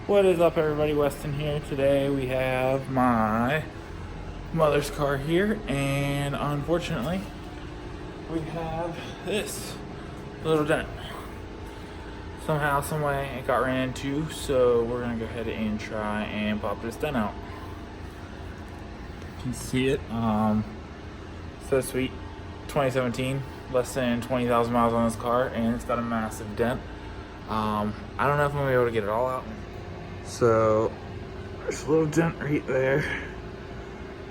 What is up, everybody? Weston here. Today we have my mother's car here, and unfortunately we have this little dent. Somehow, someway it got ran into, so we're gonna go ahead and try and pop this dent out. You can see it. So sweet. 2017, less than 20,000 miles on this car, and it's got a massive dent. I don't know if I'm gonna be able to get it all out. So there's a little dent right there.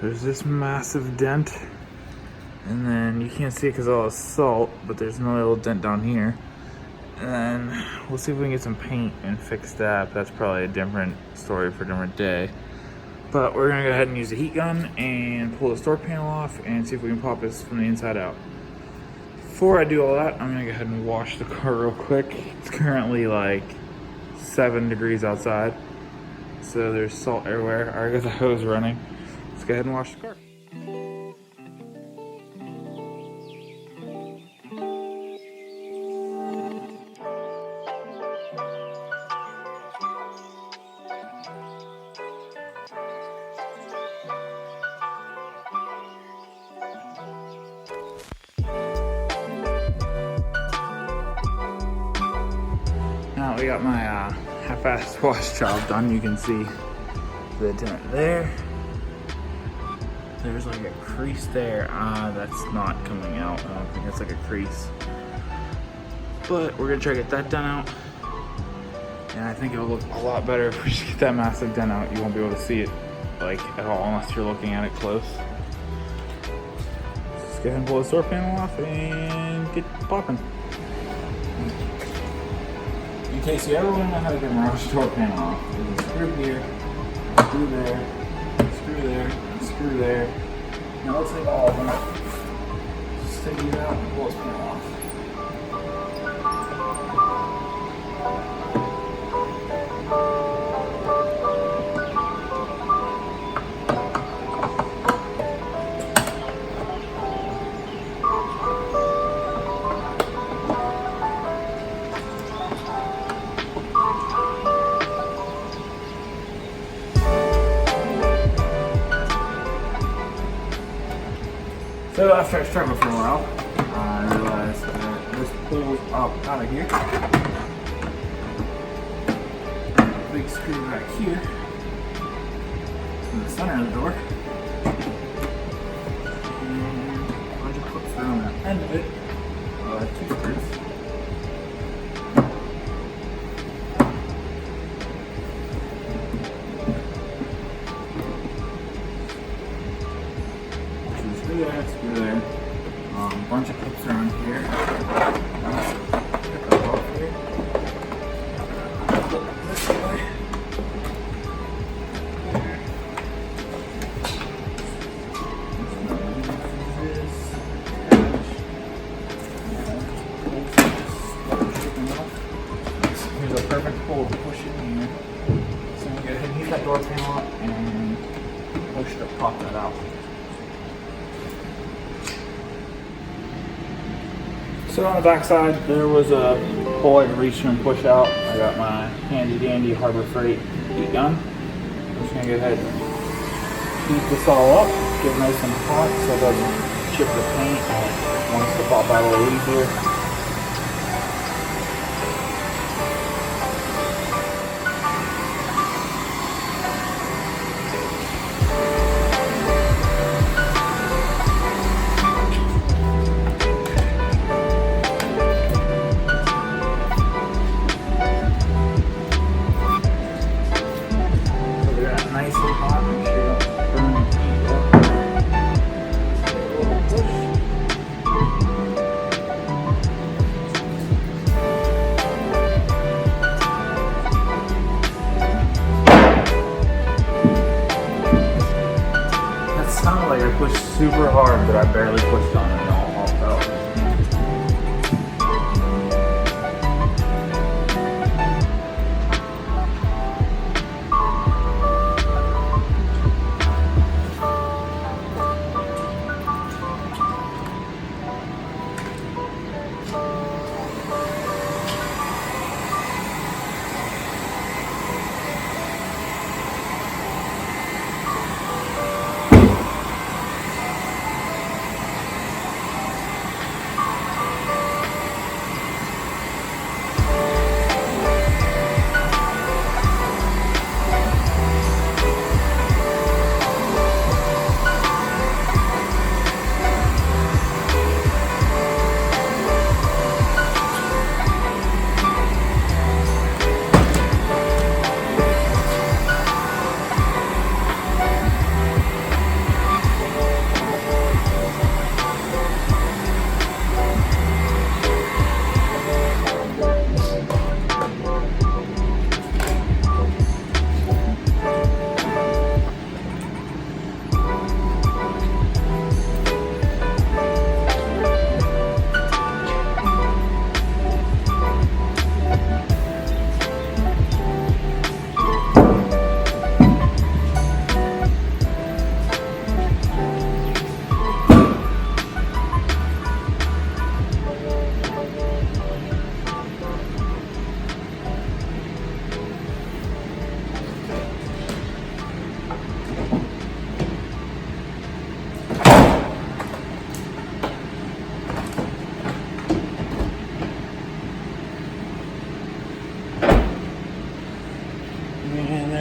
There's this massive dent, and then you can't see it because of all the salt, but there's another little dent down here. And then we'll see if we can get some paint and fix that. That's probably a different story for a different day. But we're gonna go ahead and use the heat gun and pull the door panel off and see if we can pop this from the inside out. Before I do all that, I'm gonna go ahead and wash the car real quick. It's currently like 7 degrees outside, so there's salt everywhere. I already got the hose running. Let's go ahead and wash the car. Now we got my half-assed wash job done. You can see the dent there. There's like a crease there. That's not coming out. I don't think it's like a crease. But we're gonna try to get that done out. And I think it'll look a lot better if we just get that massive dent out. You won't be able to see it like at all unless you're looking at it close. Let's go ahead and pull the door panel off and get popping. In case you ever want to know how to get a Mirage door panel off, there's a screw here, screw there, screw there, and screw there. Now let's take all of them out. Just take these out and pull this panel off. So after I struggled for a while, I realized that this pulls up out of here. Big screw back here in the center of the door. And a bunch of clips around the end of it. 2 screws. Screw there. Bunch of clips around here. Pick up off here. Flip it this way. Here's a perfect hole to push it in here. So I'm going to go ahead and use that door panel up and push it up, pop that out. So on the back side, there was a hole I could reach and push out. I got my handy dandy Harbor Freight heat gun. I'm just gonna go ahead and heat this all up, get it nice and hot so it doesn't chip the paint and it wants to pop out a little easier. Nice and hot, make sure you don't burn the paint up. A little push. That sounded like I pushed super hard, but I barely pushed on it and all fell.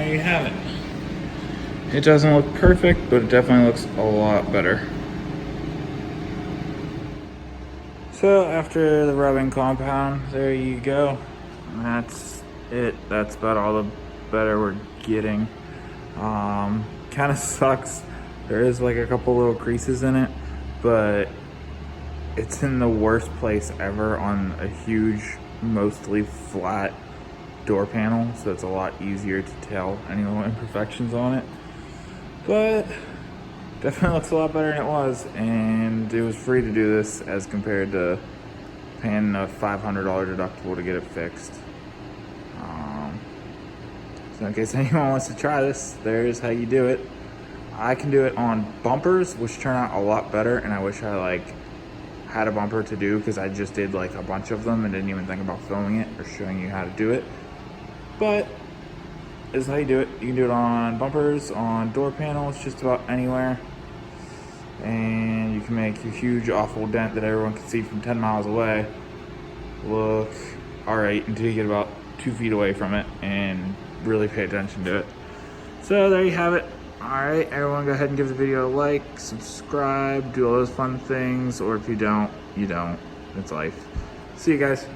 there you have it. It doesn't look perfect, but it definitely looks a lot better. So after the rubbing compound, there you go. That's it. That's about all the better we're getting. Kind of sucks. There is like a couple little creases in it, but it's in the worst place ever on a huge, mostly flat door panel, so it's a lot easier to tell any little imperfections on it. But definitely looks a lot better than it was, and it was free to do this as compared to paying a $500 deductible to get it fixed. So in case anyone wants to try this, there's how you do it. I can do it on bumpers, which turn out a lot better, and I wish I had a bumper to do, because I just did a bunch of them and didn't even think about filming it or showing you how to do it. But this is how you do it. You can do it on bumpers, on door panels, just about anywhere. And you can make a huge awful dent that everyone can see from 10 miles away look alright until you get about 2 feet away from it and really pay attention to it. So there you have it. Alright, everyone go ahead and give the video a like, subscribe, do all those fun things, or if you don't, you don't. It's life. See you guys.